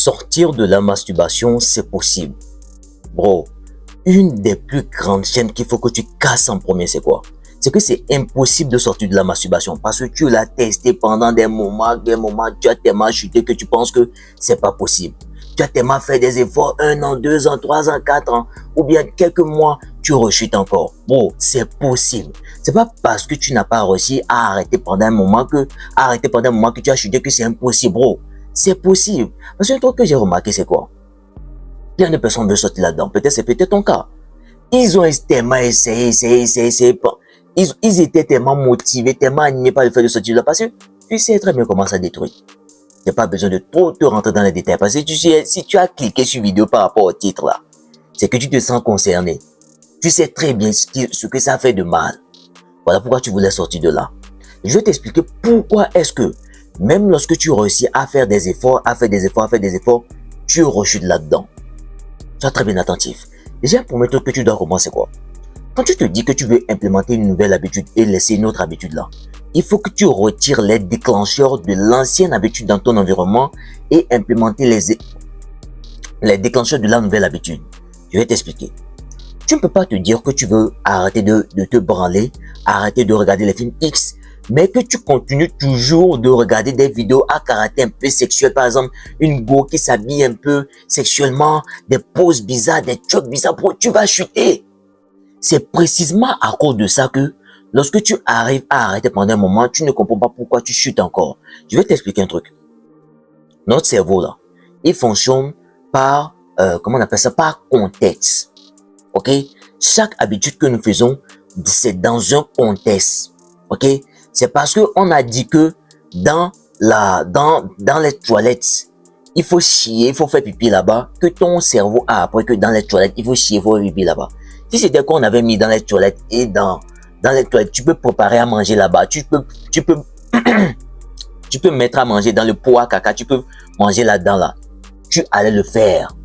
Sortir de la masturbation, c'est possible. Bro, une des plus grandes chaînes qu'il faut que tu casses en premier, c'est quoi? C'est que c'est impossible de sortir de la masturbation parce que tu l'as testé pendant des moments, tu as tellement chuté que tu penses que c'est pas possible. Tu as tellement fait des efforts, 1 an, 2 ans, 3 ans, 4 ans, ou bien quelques mois, tu rechutes encore. Bro, c'est possible. C'est pas parce que tu n'as pas réussi à arrêter pendant un moment que tu as chuté que c'est impossible, bro. C'est possible. Parce qu'un truc que j'ai remarqué, c'est quoi? Plein de personnes veulent sortir là-dedans. C'est peut-être ton cas. Ils ont tellement essayé. Ils étaient tellement motivés, tellement animés par le fait de sortir là. Parce que tu sais très bien comment ça détruit. Il n'y a pas besoin de trop te rentrer dans les détails. Parce que tu sais, si tu as cliqué sur vidéo par rapport au titre là, c'est que tu te sens concerné. Tu sais très bien ce que ça fait de mal. Voilà pourquoi tu voulais sortir de là. Je vais t'expliquer pourquoi est-ce que même lorsque tu réussis à faire des efforts, tu rechutes là-dedans. Sois très bien attentif. Déjà, pour premier truc que tu dois commencer quoi? Quand tu te dis que tu veux implémenter une nouvelle habitude et laisser une autre habitude là, il faut que tu retires les déclencheurs de l'ancienne habitude dans ton environnement et implémenter les déclencheurs de la nouvelle habitude. Je vais t'expliquer. Tu ne peux pas te dire que tu veux arrêter de te branler, arrêter de regarder les films X, mais que tu continues toujours de regarder des vidéos à caractère un peu sexuel, par exemple, une go qui s'habille un peu sexuellement, des poses bizarres, des trucs bizarres, tu vas chuter. C'est précisément à cause de ça que lorsque tu arrives à arrêter pendant un moment, tu ne comprends pas pourquoi tu chutes encore. Je vais t'expliquer un truc. Notre cerveau là, il fonctionne par, comment on appelle ça, par contexte. Ok? Chaque habitude que nous faisons, c'est dans un contexte. Ok? C'est parce que on a dit que dans les toilettes, il faut chier, il faut faire pipi là-bas, que ton cerveau a appris que dans les toilettes, il faut chier, il faut faire pipi là-bas. Si c'était qu'on avait mis dans les toilettes et dans les toilettes, tu peux préparer à manger là-bas, tu peux mettre à manger dans le pot à caca, tu peux manger là-dedans là. Tu allais le faire.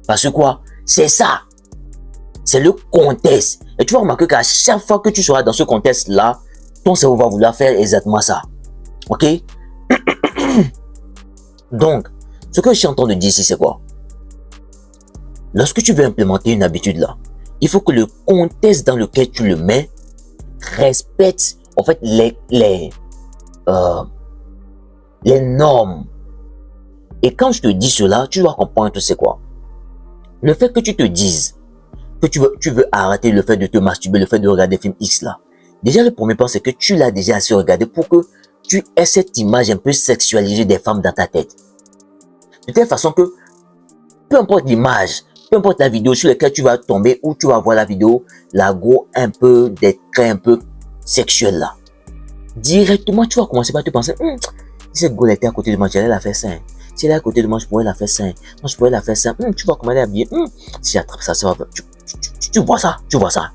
Parce que quoi? C'est ça. C'est le contexte. Et tu vas remarquer qu'à chaque fois que tu seras dans ce contexte-là, ton cerveau va vouloir faire exactement ça. Ok? Donc, ce que je suis en train de dire ici, c'est quoi? Lorsque tu veux implémenter une habitude là, il faut que le contexte dans lequel tu le mets respecte en fait les normes. Et quand je te dis cela, tu dois comprendre que c'est quoi? Le fait que tu te dises que tu veux arrêter le fait de te masturber, le fait de regarder des films X là. Déjà, le premier point, c'est que tu l'as déjà assez regardé pour que tu aies cette image un peu sexualisée des femmes dans ta tête. De telle façon que, peu importe l'image, peu importe la vidéo sur laquelle tu vas tomber ou tu vas voir la vidéo, la go un peu, des traits un peu sexuels là. Directement, tu vas commencer par te penser, si cette go était à côté de moi, j'allais la faire ça. Si elle est à côté de moi, je pourrais la faire ça. Moi, je pourrais la faire ça. Tu vois comment elle est habillée. Si j'attrape ça, ça va. Tu vois ça, tu vois ça.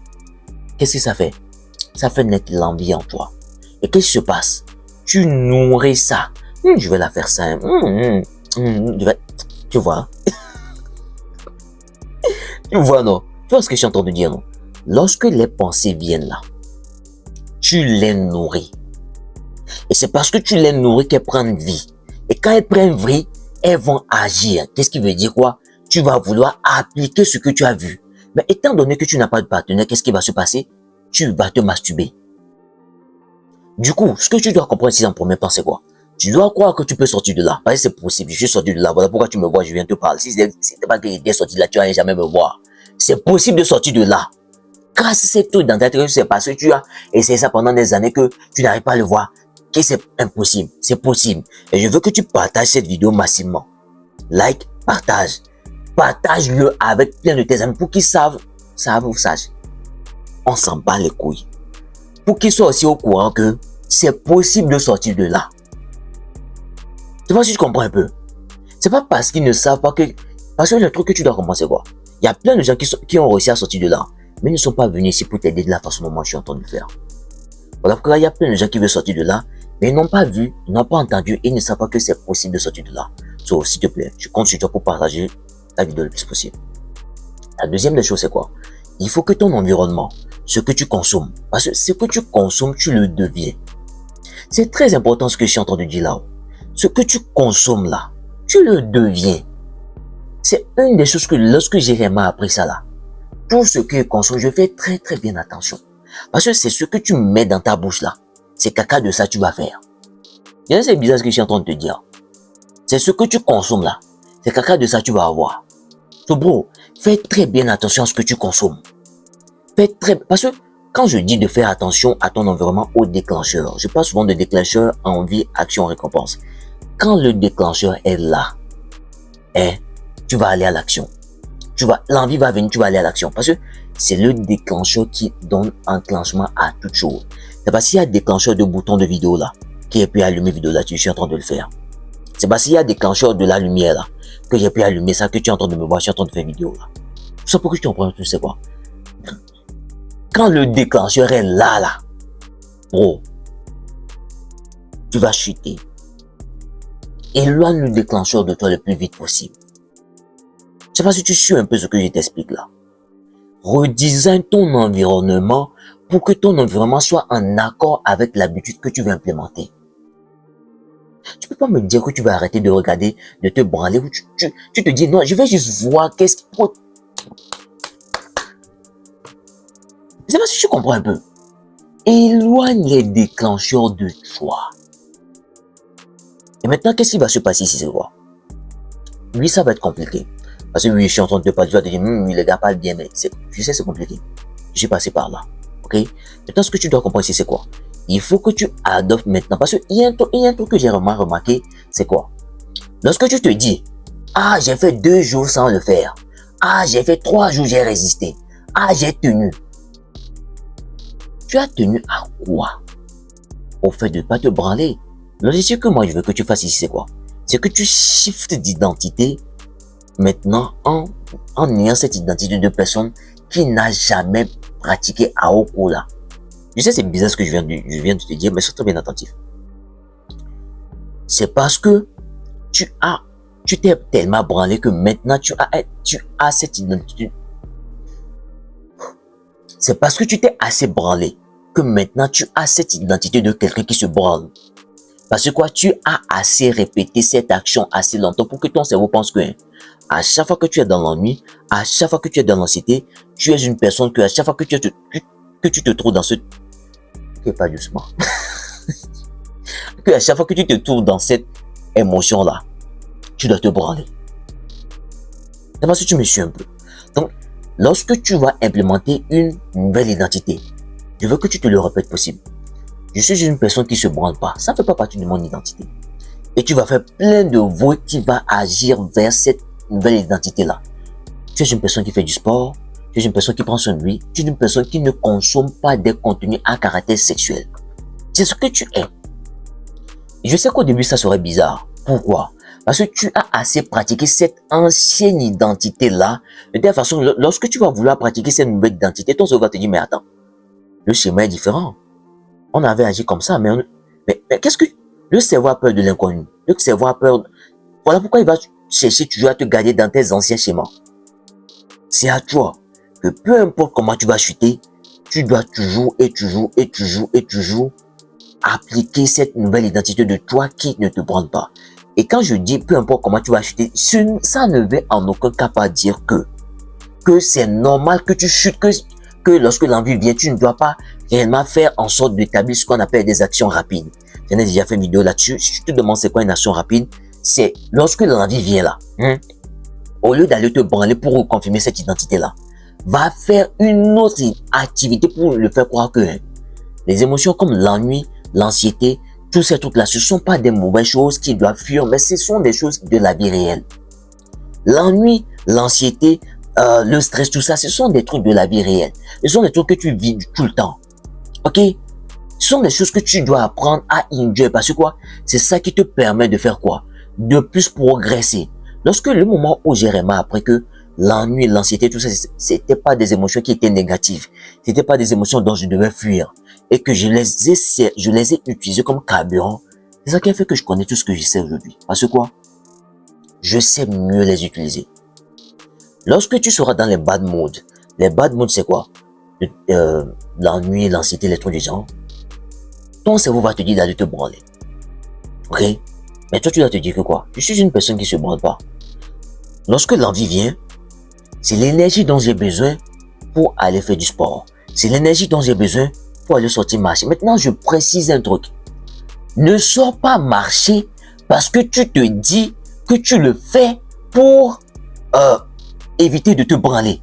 Qu'est-ce que ça fait? Ça fait naître l'envie en toi. Et qu'est-ce qui se passe? Tu nourris ça. Je vais la faire ça. Tu vois? Tu vois, non? Tu vois ce que je suis en train de dire, non? Lorsque les pensées viennent là, tu les nourris. Et c'est parce que tu les nourris qu'elles prennent vie. Et quand elles prennent vie, elles vont agir. Qu'est-ce qui veut dire quoi? Tu vas vouloir appliquer ce que tu as vu. Mais étant donné que tu n'as pas de partenaire, qu'est-ce qui va se passer? Tu vas te masturber. Du coup, ce que tu dois comprendre ici en premier temps, c'est quoi? Tu dois croire que tu peux sortir de là. Parce que c'est possible, je suis sorti de là. Voilà pourquoi tu me vois, je viens te parler. Si c'était pas que j'étais sorti de là, tu n'allais jamais me voir. C'est possible de sortir de là. Grâce à ces trucs dans ta tête, c'est parce que tu as essayé ça pendant des années que tu n'arrives pas à le voir. Que c'est impossible. C'est possible. Et je veux que tu partages cette vidéo massivement. Like, partage. Partage-le avec plein de tes amis pour qu'ils savent ou sachent. On s'en bat les couilles. Pour qu'ils soient aussi au courant que c'est possible de sortir de là. Tu vois si tu comprends un peu? C'est pas parce qu'ils ne savent pas que... Parce que le truc que tu dois comprendre, c'est quoi? Il y a plein de gens qui ont réussi à sortir de là, mais ils ne sont pas venus ici pour t'aider de la façon dont moi je suis en train de le faire. Voilà pourquoi il y a plein de gens qui veulent sortir de là, mais ils n'ont pas vu, ils n'ont pas entendu, et ils ne savent pas que c'est possible de sortir de là. So, s'il te plaît, je compte sur toi pour partager la vidéo le plus possible. La deuxième des choses, c'est quoi? Il faut que ton environnement, ce que tu consommes, parce que ce que tu consommes, tu le deviens. C'est très important ce que je suis en train de dire là. Ce que tu consommes là, tu le deviens. C'est une des choses que lorsque Jérémie a appris ça là, tout ce que je consomme, je fais très très bien attention. Parce que c'est ce que tu mets dans ta bouche là. C'est caca de ça que tu vas faire. C'est bizarre ce que je suis en train de te dire. C'est ce que tu consommes là. C'est caca de ça que tu vas avoir. So bro, fais très bien attention à ce que tu consommes. Parce que quand je dis de faire attention à ton environnement, au déclencheur, je parle souvent de déclencheur envie, action, récompense. Quand le déclencheur est là, tu vas aller à l'action. L'envie va venir, tu vas aller à l'action. Parce que c'est le déclencheur qui donne enclenchement à toute chose. C'est parce qu'il y a déclencheur de bouton de vidéo là, qui est pu allumer vidéo là, je suis en train de le faire. C'est parce qu'il y a déclencheur de la lumière là, que j'ai pu allumer ça, que tu es en train de me voir, je suis en train de faire vidéo là. Tout ça pour que tu comprends, tu sais quoi. Quand le déclencheur est là, bro, tu vas chuter. Éloigne le déclencheur de toi le plus vite possible. Je sais pas si tu suis un peu ce que je t'explique là. Redesign ton environnement pour que ton environnement soit en accord avec l'habitude que tu veux implémenter. Tu peux pas me dire que tu vas arrêter de regarder, de te branler, ou tu te dis non, je vais juste voir qu'est-ce qui... Je sais pas si tu comprends un peu. Éloigne les déclencheurs de toi. Et maintenant, qu'est-ce qui va se passer ici, c'est quoi? Oui, ça va être compliqué. Parce que oui, je suis en train de te parler, tu vas te dire, les gars parlent bien, mais je sais, c'est compliqué. Je suis passé par là. Ok? Maintenant, ce que tu dois comprendre ici, c'est quoi? Il faut que tu adoptes maintenant. Parce qu'il y a un truc que j'ai remarqué, c'est quoi? Lorsque tu te dis, ah, j'ai fait 2 jours sans le faire. Ah, j'ai fait 3 jours, j'ai résisté. Ah, j'ai tenu. Tu as tenu à quoi? Au fait de ne pas te branler. Ce que moi je veux que tu fasses ici, c'est quoi? C'est que tu shiftes d'identité maintenant en ayant cette identité de personne qui n'a jamais pratiqué Aoko là. Je sais, c'est bizarre ce que je viens de te dire, mais sois très bien attentif. C'est parce que tu t'es tellement branlé que maintenant tu as cette identité. C'est parce que tu t'es assez branlé que maintenant tu as cette identité de quelqu'un qui se branle. Parce que quoi, tu as assez répété cette action assez longtemps pour que ton cerveau pense que à chaque fois que tu es dans l'ennui, à chaque fois que tu es dans l'anxiété, tu es une personne que à chaque fois que tu te trouves dans ce... pas doucement. Que à chaque fois que tu te trouves dans cette émotion-là, tu dois te branler. C'est parce que tu me suis un peu. Donc, lorsque tu vas implémenter une nouvelle identité, je veux que tu te le répètes possible. Je suis une personne qui se branle pas. Ça ne fait pas partie de mon identité. Et tu vas faire plein de voix qui va agir vers cette nouvelle identité-là. Tu es une personne qui fait du sport. Tu es une personne qui prend soin de lui. Tu es une personne qui ne consomme pas des contenus à caractère sexuel. C'est ce que tu es. Et je sais qu'au début, ça serait bizarre. Pourquoi? Parce que tu as assez pratiqué cette ancienne identité-là. De telle façon, lorsque tu vas vouloir pratiquer cette nouvelle identité, ton cerveau va te dire, mais attends, le schéma est différent. On avait agi comme ça, mais qu'est-ce que... Le cerveau a peur de l'inconnu. Le cerveau a peur... Voilà pourquoi il va chercher toujours à te garder dans tes anciens schémas. C'est à toi que peu importe comment tu vas chuter, tu dois toujours appliquer cette nouvelle identité de toi qui ne te branle pas. Et quand je dis peu importe comment tu vas chuter, ça ne veut en aucun cas pas dire que c'est normal que tu chutes, que lorsque l'envie vient, tu ne dois pas réellement faire en sorte d'établir ce qu'on appelle des actions rapides. J'en ai déjà fait une vidéo là-dessus. Si tu te demandes c'est quoi une action rapide, c'est lorsque l'envie vient là, au lieu d'aller te branler pour reconfirmer cette identité-là, va faire une autre activité pour le faire croire que les émotions comme l'ennui, l'anxiété, tous ces trucs-là, ce ne sont pas des mauvaises choses qui doivent fuir, mais ce sont des choses de la vie réelle. L'ennui, l'anxiété, le stress, tout ça, ce sont des trucs de la vie réelle. Ce sont des trucs que tu vis tout le temps. Ok? Ce sont des choses que tu dois apprendre à enjoy. Parce que quoi? C'est ça qui te permet de faire quoi? De plus progresser. Lorsque le moment où j'ai vraiment appris que l'ennui, l'anxiété, tout ça, c'était pas des émotions qui étaient négatives. C'était pas des émotions dont je devais fuir. Et que je les ai utilisées comme carburant. C'est ça qui a fait que je connais tout ce que je sais aujourd'hui. Parce que quoi? Je sais mieux les utiliser. Lorsque tu seras dans les bad moods c'est quoi? L'ennui, l'anxiété, les trucs des gens. Ton cerveau va te dire d'aller te branler. Ok? Mais toi, tu dois te dire que quoi? Je suis une personne qui se branle pas. Lorsque l'envie vient, c'est l'énergie dont j'ai besoin pour aller faire du sport. C'est l'énergie dont j'ai besoin pour aller sortir marcher. Maintenant, je précise un truc. Ne sors pas marcher parce que tu te dis que tu le fais pour éviter de te branler.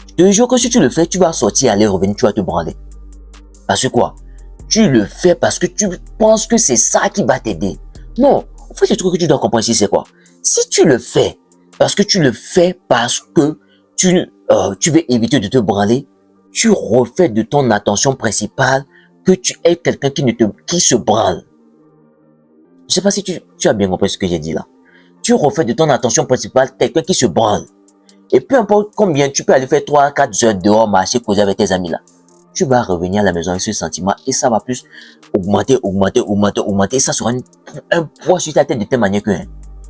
Je te jure que si tu le fais, tu vas sortir, aller revenir, tu vas te branler. Parce que quoi? Tu le fais parce que tu penses que c'est ça qui va t'aider. Non, en fait, le truc que tu dois comprendre ici, c'est quoi? Si tu le fais parce que tu le fais parce que tu veux éviter de te branler, tu refais de ton attention principale que tu es quelqu'un qui se branle. Je sais pas si tu as bien compris ce que j'ai dit là. Tu refais de ton attention principale quelqu'un qui se branle. Et peu importe combien tu peux aller faire 3-4 heures dehors, marcher, causer avec tes amis là. Tu vas revenir à la maison avec ce sentiment et ça va plus augmenter. Et ça sera un poids sur ta tête de telle manière que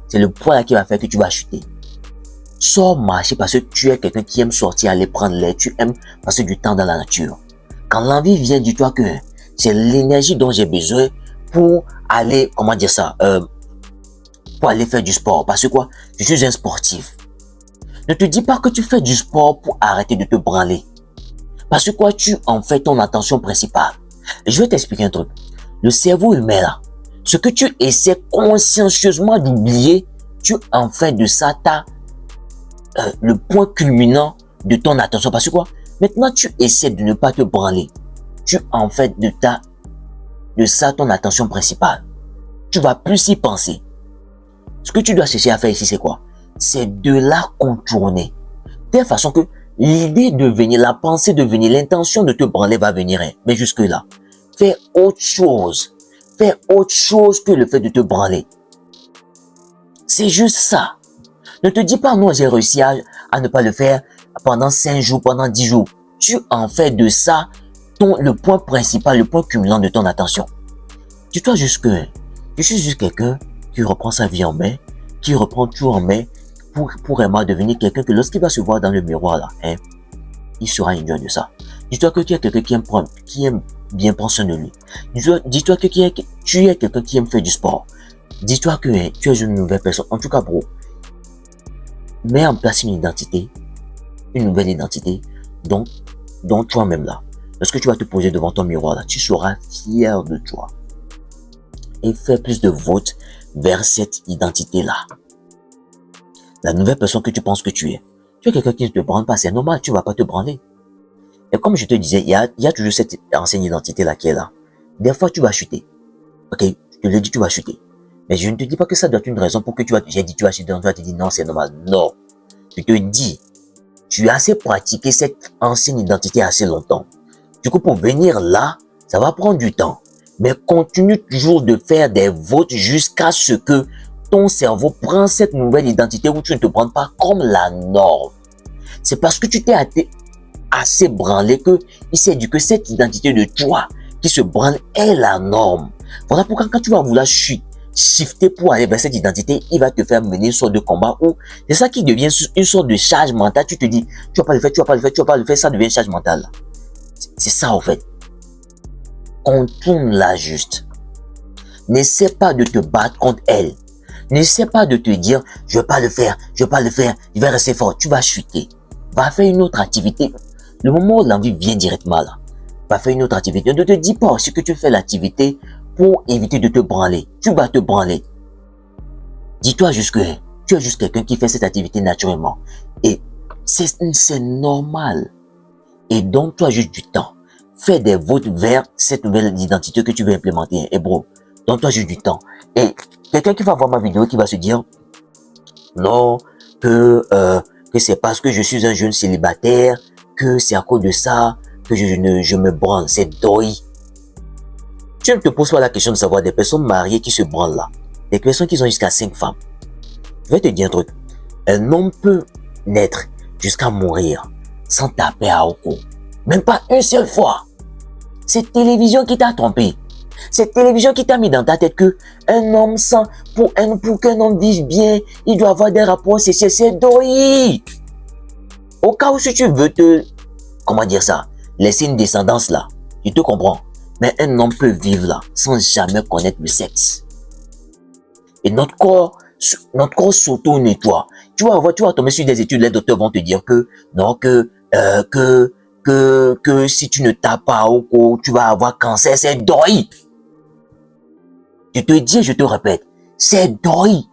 c'est le poids là qui va faire que tu vas chuter. Sors marcher parce que tu es quelqu'un qui aime sortir, aller prendre l'air, tu aimes passer du temps dans la nature. Quand l'envie vient, dis-toi que c'est l'énergie dont j'ai besoin pour aller, pour aller faire du sport. Parce que quoi? Je suis un sportif. Ne te dis pas que tu fais du sport pour arrêter de te branler. Parce que quoi? Tu en fais ton attention principale. Je vais t'expliquer un truc. Le cerveau humain là, ce que tu essaies consciencieusement d'oublier, tu en fais de ça le point culminant de ton attention. Parce que quoi? Maintenant, tu essaies de ne pas te branler. Tu en fais de ça ton attention principale. Tu vas plus y penser. Ce que tu dois chercher à faire ici, c'est quoi? C'est de la contourner. De telle façon que l'idée de venir, la pensée de venir, l'intention de te branler va venir. Mais jusque-là, fais autre chose. Fais autre chose que le fait de te branler. C'est juste ça. Ne te dis pas, non, j'ai réussi à ne pas le faire pendant 5 jours, pendant 10 jours. Tu en fais de ça le point principal, le point culminant de ton attention. Dis-toi juste que je suis juste quelqu'un qui reprend sa vie en main, qui reprend tout en main pour vraiment devenir quelqu'un que lorsqu'il va se voir dans le miroir là, il sera enjoy de ça. Dis-toi que tu es quelqu'un qui aime bien prendre soin de lui. Dis-toi que tu es quelqu'un qui aime faire du sport. Dis-toi que tu es une nouvelle personne. En tout cas, bro, mets en place une nouvelle identité, donc toi-même là. Lorsque tu vas te poser devant ton miroir là, tu seras fier de toi. Et fais plus de votes vers cette identité-là. La nouvelle personne que tu penses que tu es. Tu es quelqu'un qui ne te branle pas, c'est normal, tu ne vas pas te branler. Et comme je te disais, il y a toujours cette ancienne identité-là qui est là. Des fois, tu vas chuter. Ok, je te l'ai dit, tu vas chuter. Mais je ne te dis pas que ça doit être une raison pour que j'ai dit tu vas chuter, donc tu vas te dire non, c'est normal. Non. Je te dis, tu as assez pratiqué cette ancienne identité assez longtemps. Du coup, pour venir là, ça va prendre du temps. Mais continue toujours de faire des votes jusqu'à ce que ton cerveau prenne cette nouvelle identité où tu ne te prends pas comme la norme. C'est parce que tu t'es assez branlé que il s'est dit que cette identité de toi qui se branle est la norme. Voilà pourquoi quand tu vas vouloir shifter pour aller vers cette identité, il va te faire mener une sorte de combat où c'est ça qui devient une sorte de charge mentale. Tu te dis, tu vas pas le faire, tu vas pas le faire, tu vas pas le faire, ça devient une charge mentale. C'est ça en fait. Contourne-la juste. N'essaie pas de te battre contre elle. N'essaie pas de te dire, je vais pas le faire, je vais rester fort. Tu vas chuter. Va faire une autre activité. Le moment où l'envie vient directement là, va faire une autre activité. Ne te dis pas aussi que tu fais l'activité pour éviter de te branler. Tu vas te branler. Dis-toi juste que tu es juste quelqu'un qui fait cette activité naturellement. Et c'est normal. Et donne-toi juste du temps. Fais des votes vers cette nouvelle identité que tu veux implémenter. Et bro, donne-toi juste du temps. Et quelqu'un qui va voir ma vidéo qui va se dire non, que c'est parce que je suis un jeune célibataire, que c'est à cause de ça, que je me branle. C'est doi. Tu ne te poses pas la question de savoir des personnes mariées qui se branlent là. Des personnes qui ont jusqu'à 5 femmes. Je vais te dire un truc. Un homme peut naître jusqu'à mourir sans taper à Oko. Même pas une seule fois. C'est télévision qui t'a trompé. C'est télévision qui t'a mis dans ta tête que un homme pour qu'un homme vive bien, il doit avoir des rapports sexuels. C'est doi. Au cas où si tu veux laisser une descendance là, je te comprends. Mais un homme peut vivre là sans jamais connaître le sexe. Et notre corps s'auto-nettoie. Tu vas tomber sur des études, les docteurs vont te dire que, non, que si tu ne tapes pas au cou, tu vas avoir cancer, c'est deuil. Je te dis, je te répète, c'est deuil.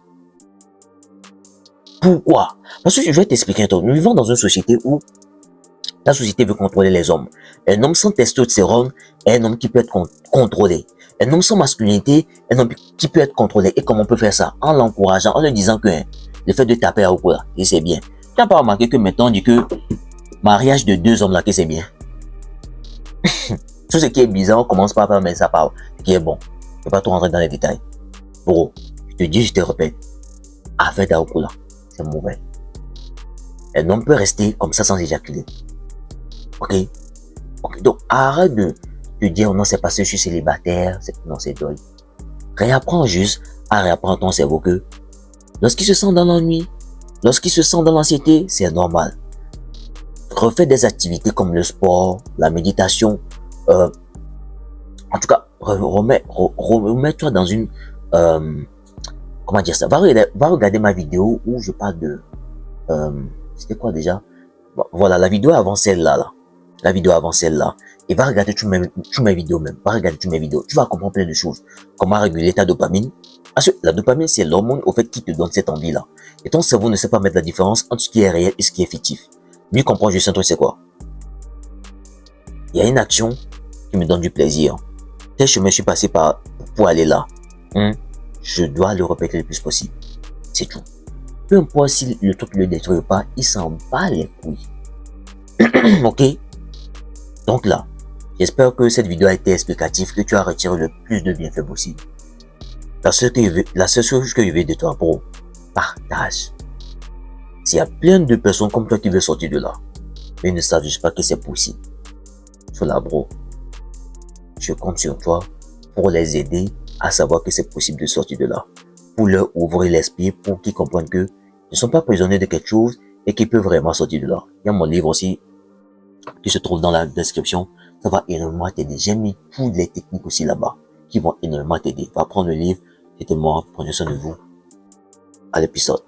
Pourquoi? Parce que je vais t'expliquer un truc. Nous vivons dans une société où la société veut contrôler les hommes. Un homme sans testostérone est un homme qui peut être contrôlé. Un homme sans masculinité est un homme qui peut être contrôlé. Et comment on peut faire ça? En l'encourageant, en lui disant que le fait de taper à Oko là, et c'est bien. Tu n'as pas remarqué que maintenant on dit que mariage de 2 hommes là, que c'est bien. Tout ce qui est bizarre, on commence par mettre ça par ce qui est bon. Je ne vais pas trop rentrer dans les détails. Bro, je te dis, je te répète, affaire d'Aoko là, c'est mauvais. Un homme peut rester comme ça sans éjaculer. Ok? Donc arrête de te dire non, c'est parce que je suis célibataire, non, c'est deuil. Réapprends juste à réapprendre ton cerveau que lorsqu'il se sent dans l'ennui, lorsqu'il se sent dans l'anxiété, c'est normal. Refais des activités comme le sport, la méditation. En tout cas, remets-toi dans une... comment dire ça? Va regarder ma vidéo où je parle de... c'était quoi déjà? Bon, voilà, la vidéo avant celle-là. Là. La vidéo avant celle-là. Et va regarder toutes mes vidéos même. Va regarder toutes mes vidéos. Tu vas comprendre plein de choses. Comment réguler ta dopamine. Parce que la dopamine, c'est l'hormone au fait qui te donne cette envie-là. Et ton cerveau ne sait pas mettre la différence entre ce qui est réel et ce qui est fictif. Lui comprend juste un truc, c'est quoi? Il y a une action qui me donne du plaisir. Tel chemin je suis passé par pour aller là. Je dois le répéter le plus possible. C'est tout. Peu importe si le truc ne le détruit pas, il s'en bat les couilles. Ok? Donc là, j'espère que cette vidéo a été explicative, que tu as retiré le plus de bienfaits possible. La seule chose que je veux de toi, bro, partage. S'il y a plein de personnes comme toi qui veulent sortir de là, mais ils ne savent juste pas que c'est possible. Cela, bro, je compte sur toi pour les aider à savoir que c'est possible de sortir de là. Pour leur ouvrir l'esprit, pour qu'ils comprennent que ils ne sont pas prisonniers de quelque chose et qu'ils peuvent vraiment sortir de là. Il y a mon livre aussi qui se trouve dans la description. Ça va énormément t'aider. J'ai mis toutes les techniques aussi là-bas qui vont énormément t'aider. Va prendre le livre et te moi, prenez soin de vous. À l'épisode.